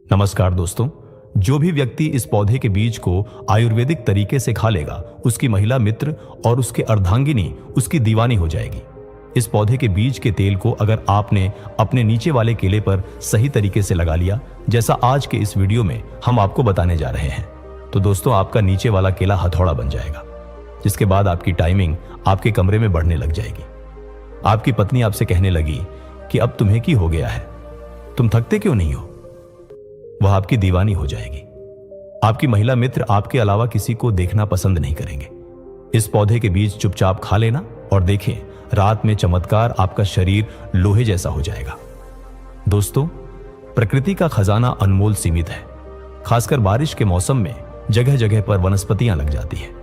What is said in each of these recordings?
नमस्कार दोस्तों। जो भी व्यक्ति इस पौधे के बीज को आयुर्वेदिक तरीके से खा लेगा, उसकी महिला मित्र और उसके अर्धांगिनी उसकी दीवानी हो जाएगी। इस पौधे के बीज के तेल को अगर आपने अपने नीचे वाले केले पर सही तरीके से लगा लिया, जैसा आज के इस वीडियो में हम आपको बताने जा रहे हैं, तो दोस्तों आपका नीचे वाला केला हथौड़ा बन जाएगा, जिसके बाद आपकी टाइमिंग आपके कमरे में बढ़ने लग जाएगी। आपकी पत्नी आपसे कहने लगी कि अब तुम्हें क्या हो गया है, तुम थकते क्यों नहीं हो। वह आपकी दीवानी हो जाएगी। आपकी महिला मित्र आपके अलावा किसी को देखना पसंद नहीं करेंगे। इस पौधे के बीज चुपचाप खा लेना और देखें, रात में चमत्कार, आपका शरीर लोहे जैसा हो जाएगा। दोस्तों, प्रकृति का खजाना अनमोल सीमित है। खासकर बारिश के मौसम में जगह जगह पर वनस्पतियां लग जाती हैं।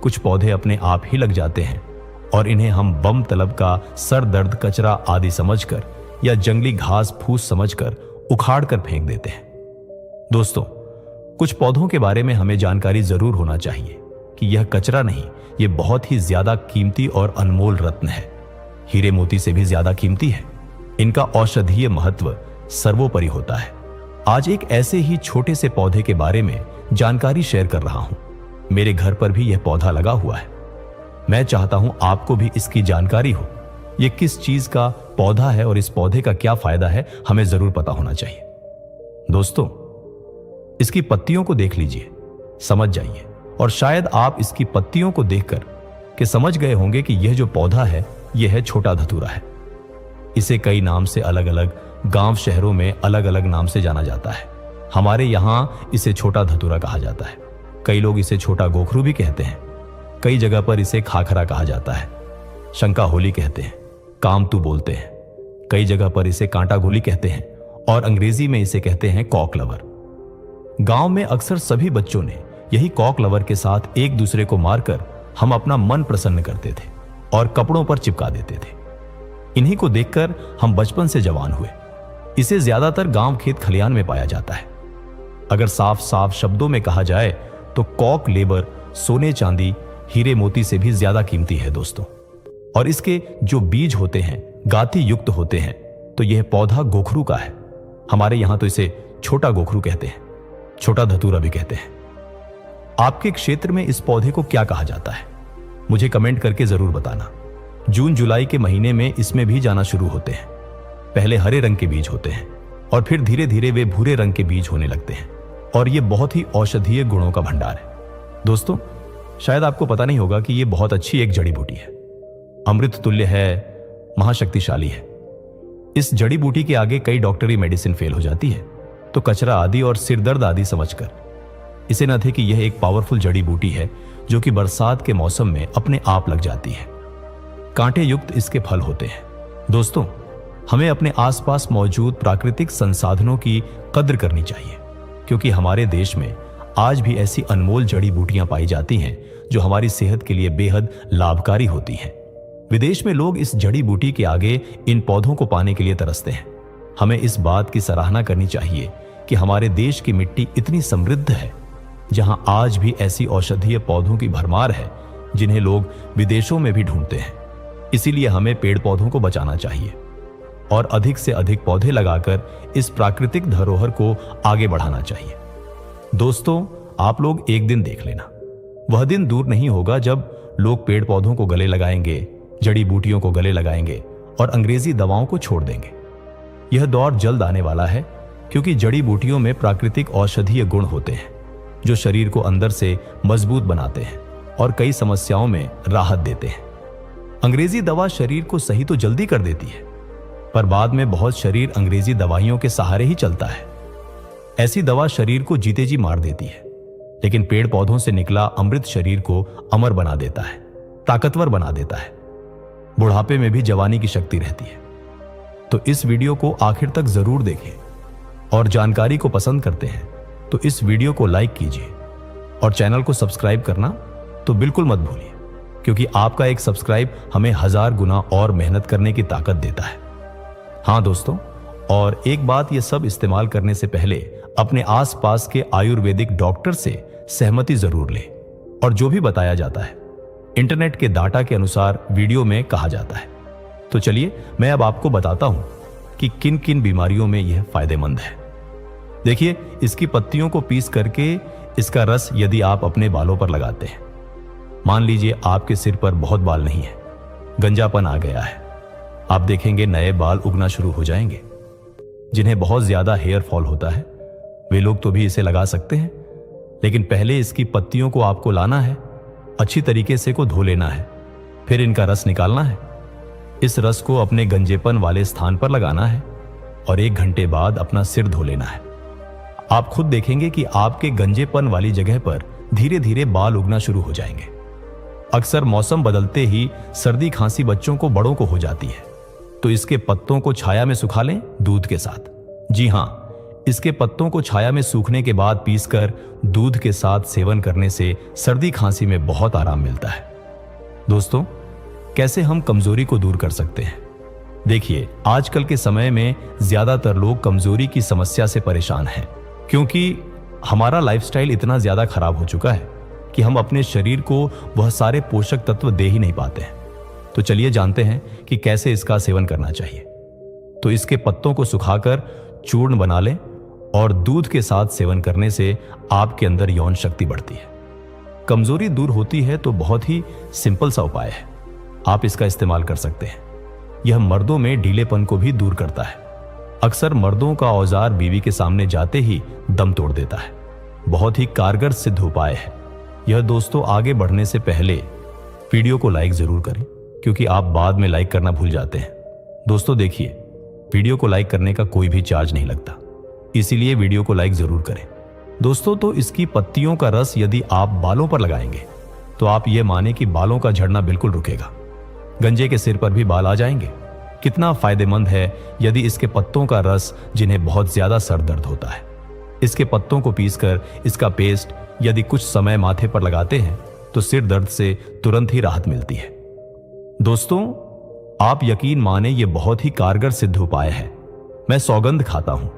कुछ पौधे अपने आप ही लग जाते हैं और इन्हें हम बम तलब का सर दर्द, कचरा आदि समझकर या जंगली घास फूस समझकर उखाड़ कर फेंक देते हैं। दोस्तों, कुछ पौधों के बारे में हमें जानकारी जरूर होना चाहिए कि यह कचरा नहीं, यह बहुत ही ज्यादा कीमती और अनमोल रत्न है। हीरे मोती से भी ज्यादा कीमती है। इनका औषधीय महत्व सर्वोपरि होता है। आज एक ऐसे ही छोटे से पौधे के बारे में जानकारी शेयर कर रहा हूं। मेरे घर पर भी यह पौधा लगा हुआ है। मैं चाहता हूं आपको भी इसकी जानकारी हो। यह किस चीज का पौधा है और इस पौधे का क्या फायदा है, हमें जरूर पता होना चाहिए। दोस्तों, इसकी पत्तियों को देख लीजिए, समझ जाइए, और शायद आप इसकी पत्तियों को देखकर के समझ गए होंगे कि यह जो पौधा है, यह है छोटा धतूरा है। इसे कई नाम से अलग अलग गांव शहरों में अलग अलग नाम से जाना जाता है। हमारे यहां इसे छोटा धतूरा कहा जाता है। कई लोग इसे छोटा गोखरू भी कहते हैं। कई जगह पर इसे खाखरा कहा जाता है, शंका होली कहते हैं, कामतू बोलते हैं। कई जगह पर इसे कांटा गोली कहते हैं और अंग्रेजी में इसे कहते हैं कॉक लवर। गांव में अक्सर सभी बच्चों ने यही कॉक लवर के साथ एक दूसरे को मारकर हम अपना मन प्रसन्न करते थे और कपड़ों पर चिपका देते थे। इन्हीं को देखकर हम बचपन से जवान हुए। इसे ज्यादातर गांव खेत खलियान में पाया जाता है। अगर साफ साफ शब्दों में कहा जाए तो कॉक लेबर सोने चांदी हीरे मोती से भी ज्यादा कीमती है दोस्तों। और इसके जो बीज होते हैं गांठी युक्त होते हैं। तो यह पौधा गोखरू का है। हमारे यहां तो इसे छोटा गोखरू कहते हैं, छोटा धतूरा भी कहते हैं। आपके क्षेत्र में इस पौधे को क्या कहा जाता है, मुझे कमेंट करके जरूर बताना। जून जुलाई के महीने में इसमें भी जाना शुरू होते हैं। पहले हरे रंग के बीज होते हैं और फिर धीरे धीरे वे भूरे रंग के बीज होने लगते हैं और यह बहुत ही औषधीय गुणों का भंडार है। दोस्तों, शायद आपको पता नहीं होगा कि यह बहुत अच्छी एक जड़ी बूटी है, अमृत तुल्य है, महाशक्तिशाली है। इस जड़ी बूटी के आगे कई डॉक्टरी मेडिसिन फेल हो जाती है, तो कचरा आदि और सिरदर्द आदि समझकर इसे न थे कि यह एक पावरफुल जड़ी बूटी है जो कि बरसात के मौसम में अपने आप लग जाती है। कांटे युक्त इसके फल होते हैं। दोस्तों, हमें अपने आसपास मौजूद प्राकृतिक संसाधनों की कद्र करनी चाहिए, क्योंकि हमारे देश में आज भी ऐसी अनमोल जड़ी बूटियां पाई जाती हैं जो हमारी सेहत के लिए बेहद लाभकारी होती हैं। विदेश में लोग इस जड़ी बूटी के आगे इन पौधों को पाने के लिए तरसते हैं। हमें इस बात की सराहना करनी चाहिए कि हमारे देश की मिट्टी इतनी समृद्ध है, जहां आज भी ऐसी औषधीय पौधों की भरमार है जिन्हें लोग विदेशों में भी ढूंढते हैं। इसीलिए हमें पेड़ पौधों को बचाना चाहिए और अधिक से अधिक पौधे लगाकर इस प्राकृतिक धरोहर को आगे बढ़ाना चाहिए। दोस्तों, आप लोग एक दिन देख लेना, वह दिन दूर नहीं होगा जब लोग पेड़ पौधों को गले लगाएंगे, जड़ी बूटियों को गले लगाएंगे और अंग्रेजी दवाओं को छोड़ देंगे। यह दौर जल्द आने वाला है, क्योंकि जड़ी बूटियों में प्राकृतिक औषधीय गुण होते हैं जो शरीर को अंदर से मजबूत बनाते हैं और कई समस्याओं में राहत देते हैं। अंग्रेजी दवा शरीर को सही तो जल्दी कर देती है, पर बाद में बहुत शरीर अंग्रेजी दवाइयों के सहारे ही चलता है। ऐसी दवा शरीर को जीते जी मार देती है, लेकिन पेड़ पौधों से निकला अमृत शरीर को अमर बना देता है, ताकतवर बना देता है। बुढ़ापे में भी जवानी की शक्ति रहती है। तो इस वीडियो को आखिर तक जरूर देखें और जानकारी को पसंद करते हैं तो इस वीडियो को लाइक कीजिए और चैनल को सब्सक्राइब करना तो बिल्कुल मत भूलिए, क्योंकि आपका एक सब्सक्राइब हमें 1000 गुना और मेहनत करने की ताकत देता है। हाँ दोस्तों, और एक बात, यह सब इस्तेमाल करने से पहले अपने आसपास के आयुर्वेदिक डॉक्टर से सहमति जरूर लें। और जो भी बताया जाता है इंटरनेट के डाटा के अनुसार वीडियो में कहा जाता है। तो चलिए मैं अब आपको बताता हूं कि किन किन बीमारियों में यह फायदेमंद है। देखिए, इसकी पत्तियों को पीस करके इसका रस यदि आप अपने बालों पर लगाते हैं, मान लीजिए आपके सिर पर बहुत बाल नहीं है, गंजापन आ गया है, आप देखेंगे नए बाल उगना शुरू हो जाएंगे। जिन्हें बहुत ज्यादा हेयर फॉल होता है वे लोग तो भी इसे लगा सकते हैं, लेकिन पहले इसकी पत्तियों को आपको लाना है, अच्छी तरीके से को धो लेना है, फिर इनका रस निकालना है। इस रस को अपने गंजेपन वाले स्थान पर लगाना है और 1 घंटे बाद अपना सिर धो लेना है। आप खुद देखेंगे कि आपके गंजेपन वाली जगह पर धीरे धीरे बाल उगना शुरू हो जाएंगे। अक्सर मौसम बदलते ही सर्दी खांसी बच्चों को बड़ों को हो जाती है, तो इसके पत्तों को छाया में सुखा लें दूध के साथ। जी हां, इसके पत्तों को छाया में सूखने के बाद पीसकर दूध के साथ सेवन करने से सर्दी खांसी में बहुत आराम मिलता है। दोस्तों, कैसे हम कमजोरी को दूर कर सकते हैं? देखिए, आजकल के समय में ज्यादातर लोग कमजोरी की समस्या से परेशान हैं, क्योंकि हमारा लाइफस्टाइल इतना ज्यादा खराब हो चुका है कि हम अपने शरीर को वह सारे पोषक तत्व दे ही नहीं पाते हैं। तो चलिए जानते हैं कि कैसे इसका सेवन करना चाहिए। तो इसके पत्तों को सुखाकर चूर्ण बना लें और दूध के साथ सेवन करने से आपके अंदर यौन शक्ति बढ़ती है, कमजोरी दूर होती है। तो बहुत ही सिंपल सा उपाय है, आप इसका इस्तेमाल कर सकते हैं। यह मर्दों में ढीलेपन को भी दूर करता है। अक्सर मर्दों का औजार बीवी के सामने जाते ही दम तोड़ देता है। बहुत ही कारगर सिद्ध उपाय है यह। दोस्तों, आगे बढ़ने से पहले वीडियो को लाइक जरूर करें, क्योंकि आप बाद में लाइक करना भूल जाते हैं। दोस्तों देखिए, वीडियो को लाइक करने का कोई भी चार्ज नहीं लगता, इसीलिए वीडियो को लाइक जरूर करें। दोस्तों, तो इसकी पत्तियों का रस यदि आप बालों पर लगाएंगे तो आप ये माने कि बालों का झड़ना बिल्कुल रुकेगा। गंजे के सिर पर भी बाल आ जाएंगे। कितना फायदेमंद है यदि इसके पत्तों का रस, जिन्हें बहुत ज्यादा सर दर्द होता है, इसके पत्तों को पीसकर इसका पेस्ट यदि कुछ समय माथे पर लगाते हैं तो सिर दर्द से तुरंत ही राहत मिलती है। दोस्तों, आप यकीन माने ये बहुत ही कारगर सिद्ध उपाय है। मैं सौगंध खाता हूं,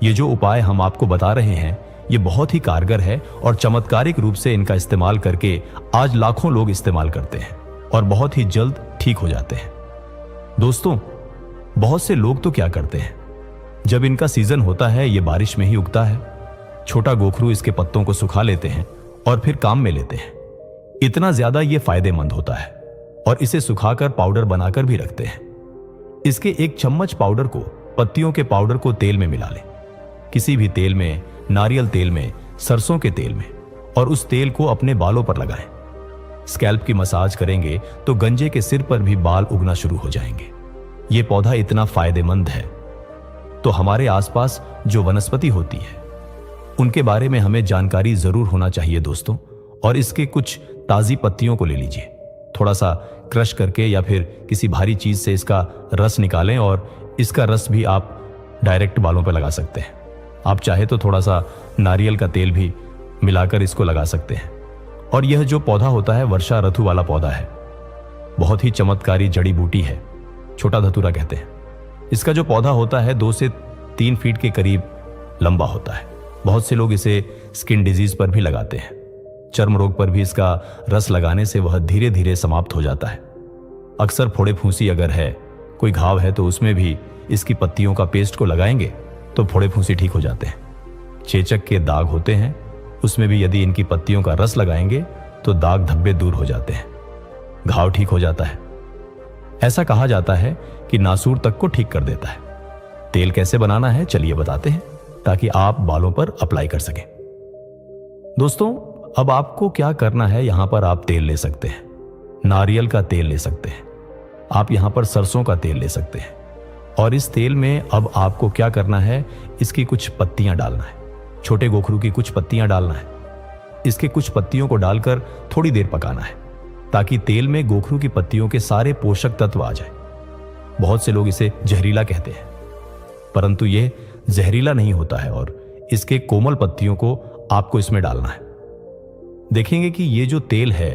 ये जो उपाय हम आपको बता रहे हैं ये बहुत ही कारगर है और चमत्कारिक रूप से इनका इस्तेमाल करके आज लाखों लोग इस्तेमाल करते हैं और बहुत ही जल्द ठीक हो जाते हैं। दोस्तों, बहुत से लोग तो क्या करते हैं, जब इनका सीजन होता है, ये बारिश में ही उगता है, छोटा गोखरू इसके पत्तों को सुखा लेते हैं और फिर काम में लेते हैं। इतना ज्यादा ये फायदेमंद होता है और इसे सुखाकर पाउडर बनाकर भी रखते हैं। इसके 1 चम्मच पाउडर को, पत्तियों के पाउडर को तेल में मिला लें, किसी भी तेल में, नारियल तेल में, सरसों के तेल में, और उस तेल को अपने बालों पर लगाएं। स्कैल्प की मसाज करेंगे तो गंजे के सिर पर भी बाल उगना शुरू हो जाएंगे। यह पौधा इतना फायदेमंद है, तो हमारे आसपास जो वनस्पति होती है उनके बारे में हमें जानकारी जरूर होना चाहिए दोस्तों। और इसके कुछ ताजी पत्तियों को ले लीजिए, थोड़ा सा क्रश करके या फिर किसी भारी चीज से इसका रस निकालें और इसका रस भी आप डायरेक्ट बालों पर लगा सकते हैं। आप चाहे तो थोड़ा सा नारियल का तेल भी मिलाकर इसको लगा सकते हैं। और यह जो पौधा होता है वर्षा ऋतु वाला पौधा है, बहुत ही चमत्कारी जड़ी बूटी है, छोटा धतूरा कहते हैं। इसका जो पौधा होता है 2 से 3 फीट के करीब लंबा होता है। बहुत से लोग इसे स्किन डिजीज पर भी लगाते हैं। चर्म रोग पर भी इसका रस लगाने से वह धीरे धीरे समाप्त हो जाता है। अक्सर फोड़े फूंसी अगर है, कोई घाव है, तो उसमें भी इसकी पत्तियों का पेस्ट को लगाएंगे तो फोड़े फूंसी ठीक हो जाते हैं। चेचक के दाग होते हैं, उसमें भी यदि इनकी पत्तियों का रस लगाएंगे तो दाग धब्बे दूर हो जाते हैं, घाव ठीक हो जाता है। ऐसा कहा जाता है कि नासूर तक को ठीक कर देता है। तेल कैसे बनाना है चलिए बताते हैं, ताकि आप बालों पर अप्लाई कर सकें। दोस्तों, अब आपको क्या करना है, यहां पर आप तेल ले सकते हैं, नारियल का तेल ले सकते हैं, आप यहां पर सरसों का तेल ले सकते हैं। और इस तेल में अब आपको क्या करना है, इसकी कुछ पत्तियां डालना है, छोटे गोखरू की कुछ पत्तियां डालना है। इसके कुछ पत्तियों को डालकर थोड़ी देर पकाना है, ताकि तेल में गोखरू की पत्तियों के सारे पोषक तत्व आ जाए। बहुत से लोग इसे जहरीला कहते हैं, परंतु यह जहरीला नहीं होता है और इसके कोमल पत्तियों को आपको इसमें डालना है। देखेंगे कि ये जो तेल है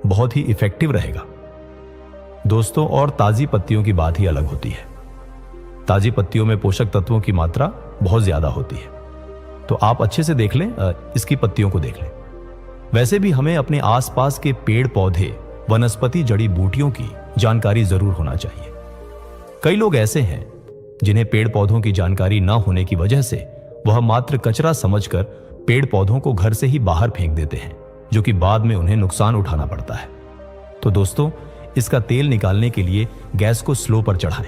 बहुत ही इफेक्टिव रहेगा दोस्तों। और ताजी पत्तियों की बात ही अलग होती है। ताजी पत्तियों में पोषक तत्वों की मात्रा बहुत ज्यादा होती है, तो आप अच्छे से देख लें, इसकी पत्तियों को देख लें। वैसे भी हमें अपने आसपास के पेड़ पौधे, वनस्पति, जड़ी बूटियों की जानकारी जरूर होना चाहिए। कई लोग ऐसे हैं जिन्हें पेड़ पौधों की जानकारी न होने की वजह से वह मात्र कचरा समझकर पेड़ पौधों को घर से ही बाहर फेंक देते हैं, जो कि बाद में उन्हें नुकसान उठाना पड़ता है। तो दोस्तों, इसका तेल निकालने के लिए गैस को स्लो पर चढ़ाएं।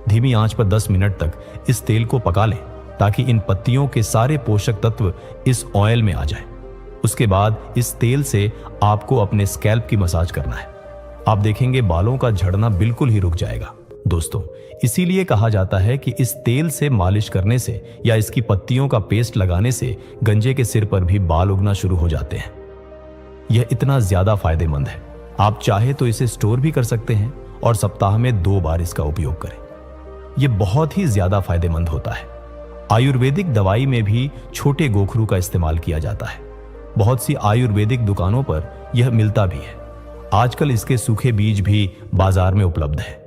धीमी आंच पर 10 मिनट तक इस तेल को पका लें, ताकि इन पत्तियों के सारे पोषक तत्व इस ऑयल में आ जाएं। उसके बाद इस तेल से आपको अपने स्कैल्प की मसाज करना है। आप देखेंगे बालों का झड़ना बिल्कुल ही रुक जाएगा। दोस्तों, इसीलिए कहा जाता है कि इस तेल से मालिश करने से या इसकी पत्तियों का पेस्ट लगाने से गंजे के सिर पर भी बाल उगना शुरू हो जाते हैं। यह इतना ज्यादा फायदेमंद है, आप चाहे तो इसे स्टोर भी कर सकते हैं और सप्ताह में 2 बार इसका उपयोग करें। यह बहुत ही ज्यादा फायदेमंद होता है। आयुर्वेदिक दवाई में भी छोटे गोखरू का इस्तेमाल किया जाता है। बहुत सी आयुर्वेदिक दुकानों पर यह मिलता भी है। आजकल इसके सूखे बीज भी बाजार में उपलब्ध है।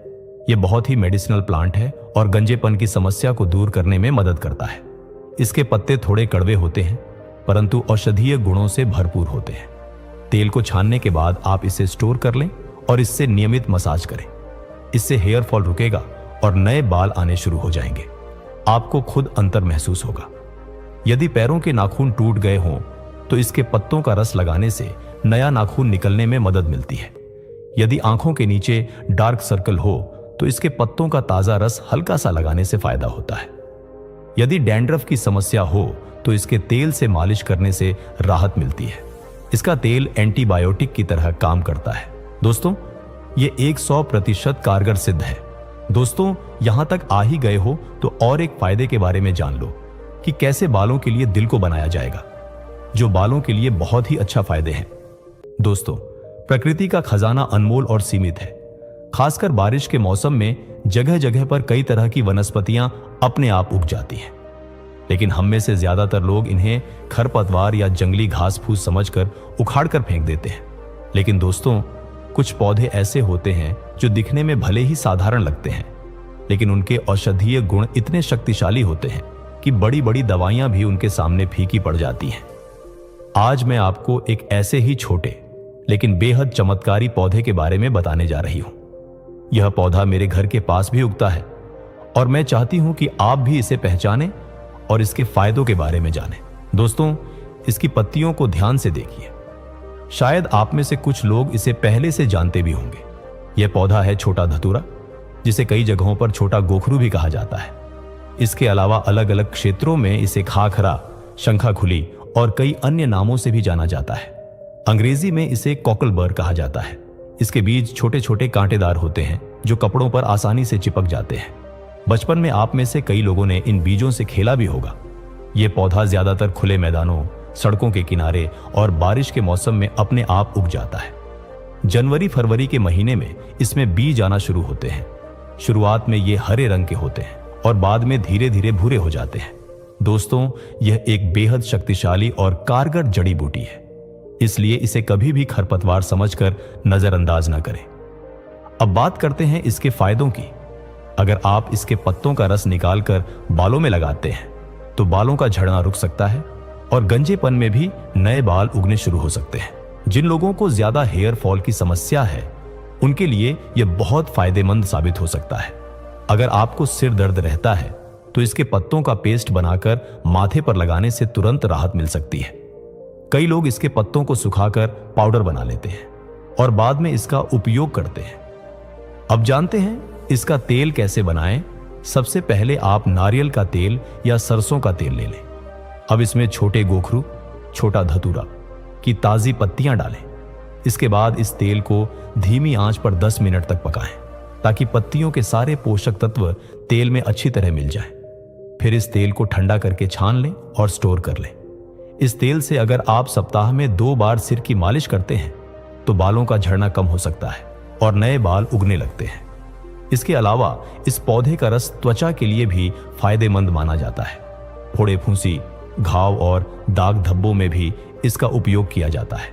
यह बहुत ही मेडिसिनल प्लांट है और गंजेपन की समस्या को दूर करने में मदद करता है। इसके पत्ते थोड़े कड़वे होते हैं, परंतु औषधीय गुणों से भरपूर होते हैं। तेल को छानने के बाद आप इसे स्टोर कर लें और इससे नियमित मसाज करें। इससे हेयर फॉल रुकेगा और नए बाल आने शुरू हो जाएंगे। आपको खुद अंतर महसूस होगा। यदि पैरों के नाखून टूट गए हों तो इसके पत्तों का रस लगाने से नया नाखून निकलने में मदद मिलती है। यदि आंखों के नीचे डार्क सर्कल हो तो इसके पत्तों का ताजा रस हल्का सा लगाने से फायदा होता है। यदि डैंड्रफ की समस्या हो तो इसके तेल से मालिश करने से राहत मिलती है। इसका तेल एंटीबायोटिक की तरह काम करता है। दोस्तों, ये 100% कारगर सिद्ध है। दोस्तों, यहां तक आ ही गए हो तो और एक फायदे के बारे में जान लो कि कैसे बालों के लिए दिल को बनाया जाएगा, जो बालों के लिए बहुत ही अच्छा फायदे हैं। दोस्तों, प्रकृति का खजाना अनमोल और सीमित है। खासकर बारिश के मौसम में जगह जगह पर कई तरह की वनस्पतियां अपने आप उग जाती हैं, लेकिन हम में से ज्यादातर लोग इन्हें खरपतवार या जंगली घास फूस समझकर उखाड़ कर फेंक देते हैं। लेकिन दोस्तों, कुछ पौधे ऐसे होते हैं जो दिखने में भले ही साधारण लगते हैं, लेकिन उनके औषधीय गुण इतने शक्तिशाली होते हैं कि बड़ी बड़ी दवाइयां भी उनके सामने फीकी पड़ जाती हैं। आज मैं आपको एक ऐसे ही छोटे लेकिन बेहद चमत्कारी पौधे के बारे में बताने जा रही हूं। यह पौधा मेरे घर के पास भी उगता है और मैं चाहती हूं कि आप भी इसे पहचानें और इसके फायदों के बारे में जानें। दोस्तों, इसकी पत्तियों को ध्यान से देखिए। शायद आप में से कुछ लोग इसे पहले से जानते भी होंगे। यह पौधा है छोटा धतूरा, जिसे कई जगहों पर छोटा गोखरू भी कहा जाता है। इसके अलावा अलग अलग क्षेत्रों में इसे खाखरा, शंखाखुली और कई अन्य नामों से भी जाना जाता है। अंग्रेजी में इसे कॉकलबर कहा जाता है। इसके बीज छोटे छोटे कांटेदार होते हैं जो कपड़ों पर आसानी से चिपक जाते हैं। बचपन में आप में से कई लोगों ने इन बीजों से खेला भी होगा। यह पौधा ज्यादातर खुले मैदानों, सड़कों के किनारे और बारिश के मौसम में अपने आप उग जाता है। जनवरी फरवरी के महीने में इसमें बीज आना शुरू होते हैं। शुरुआत में ये हरे रंग के होते हैं और बाद में धीरे धीरे भूरे हो जाते हैं। दोस्तों, यह एक बेहद शक्तिशाली और कारगर जड़ी बूटी है, इसलिए इसे कभी भी खरपतवार समझकर नजरअंदाज न करें। अब बात करते हैं इसके फायदों की। अगर आप इसके पत्तों का रस निकालकर बालों में लगाते हैं तो बालों का झड़ना रुक सकता है और गंजेपन में भी नए बाल उगने शुरू हो सकते हैं। जिन लोगों को ज्यादा हेयर फॉल की समस्या है, उनके लिए यह बहुत फायदेमंद साबित हो सकता है। अगर आपको सिर दर्द रहता है तो इसके पत्तों का पेस्ट बनाकर माथे पर लगाने से तुरंत राहत मिल सकती है। कई लोग इसके पत्तों को सुखाकर पाउडर बना लेते हैं और बाद में इसका उपयोग करते हैं। अब जानते हैं इसका तेल कैसे बनाएं। सबसे पहले आप नारियल का तेल या सरसों का तेल ले लें। अब इसमें छोटे गोखरू, छोटा धतूरा की ताजी पत्तियां डालें। इसके बाद इस तेल को धीमी आंच पर 10 मिनट तक पकाएं, ताकि पत्तियों के सारे पोषक तत्व तेल में अच्छी तरह मिल जाएं। फिर इस तेल को ठंडा करके छान लें और स्टोर कर लें। इस तेल से अगर आप सप्ताह में 2 बार सिर की मालिश करते हैं तो बालों का झड़ना कम हो सकता है और नए बाल उगने लगते हैं। इसके अलावा इस पौधे का रस त्वचा के लिए भी फायदेमंद माना जाता है। फोड़े फुंसी, घाव और दाग धब्बों में भी इसका उपयोग किया जाता है।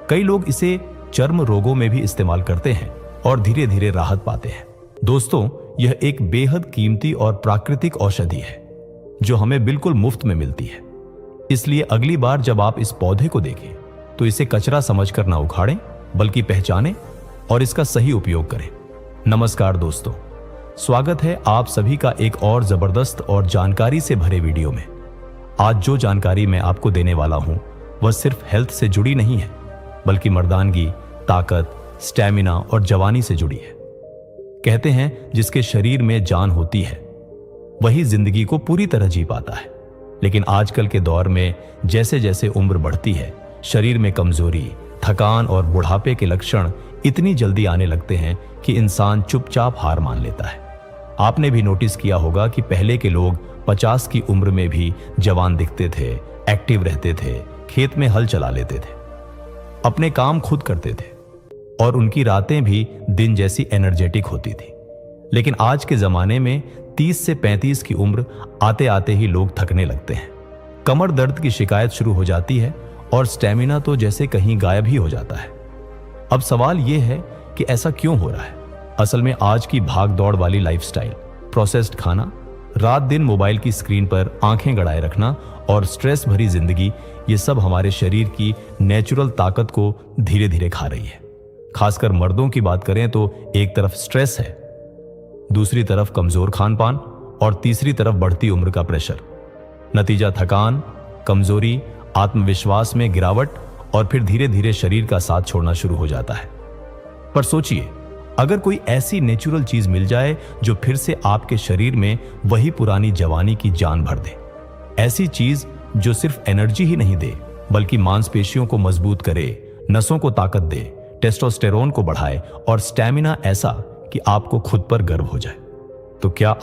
कई लोग इसे चर्म रोगों में भी इस्तेमाल करते हैं और धीरे धीरे राहत पाते हैं। दोस्तों, यह एक बेहद कीमती और प्राकृतिक औषधि है जो हमें बिल्कुल मुफ्त में मिलती है। इसलिए अगली बार जब आप इस पौधे को देखें तो इसे कचरा समझकर ना उखाड़ें, बल्कि पहचानें और इसका सही उपयोग करें। नमस्कार दोस्तों, स्वागत है आप सभी का एक और जबरदस्त और जानकारी से भरे वीडियो में। आज जो जानकारी मैं आपको देने वाला हूं वह सिर्फ हेल्थ से जुड़ी नहीं है, बल्कि मर्दानगी, ताकत, स्टैमिना और जवानी से जुड़ी है। कहते हैं जिसके शरीर में जान होती है वही जिंदगी को पूरी तरह जी पाता है। लेकिन आजकल के दौर में जैसे जैसे उम्र बढ़ती है, शरीर में कमजोरी, थकान और बुढ़ापे के लक्षण इतनी जल्दी आने लगते हैं कि इंसान चुपचाप हार मान लेता है। आपने भी नोटिस किया होगा कि पहले के लोग 50 की उम्र में भी जवान दिखते थे, एक्टिव रहते थे, खेत में हल चला लेते थे, अपने काम खुद करते थे और उनकी रातें भी दिन जैसी एनर्जेटिक होती थी। लेकिन आज के जमाने में 30 से 35 की उम्र आते आते ही लोग थकने लगते हैं, कमर दर्द की शिकायत शुरू हो जाती है और स्टेमिना तो जैसे कहीं गायब ही हो जाता है। अब सवाल यह है कि ऐसा क्यों हो रहा है? असल में आज की भाग दौड़ वाली लाइफस्टाइल, प्रोसेस्ड खाना, रात दिन मोबाइल की स्क्रीन पर आंखें गड़ाए रखना और स्ट्रेस भरी जिंदगी, ये सब हमारे शरीर की नेचुरल ताकत को धीरे धीरे खा रही है। खासकर मर्दों की बात करें तो एक तरफ स्ट्रेस है, दूसरी तरफ कमजोर खान पान और तीसरी तरफ बढ़ती उम्र का प्रेशर। नतीजा थकान, कमजोरी, आत्मविश्वास में गिरावट और फिर धीरे धीरे शरीर का साथ छोड़ना शुरू हो जाता है। पर सोचिए, अगर कोई ऐसी नेचुरल चीज मिल जाए जो फिर से आपके शरीर में वही पुरानी जवानी की जान भर दे, ऐसी चीज जो सिर्फ एनर्जी ही नहीं दे बल्कि मांसपेशियों को मजबूत करे, नसों को ताकत दे, टेस्टोस्टेरोन को बढ़ाए और स्टैमिना ऐसा कि आपको खुद पर गर्व हो जाए, तो क्या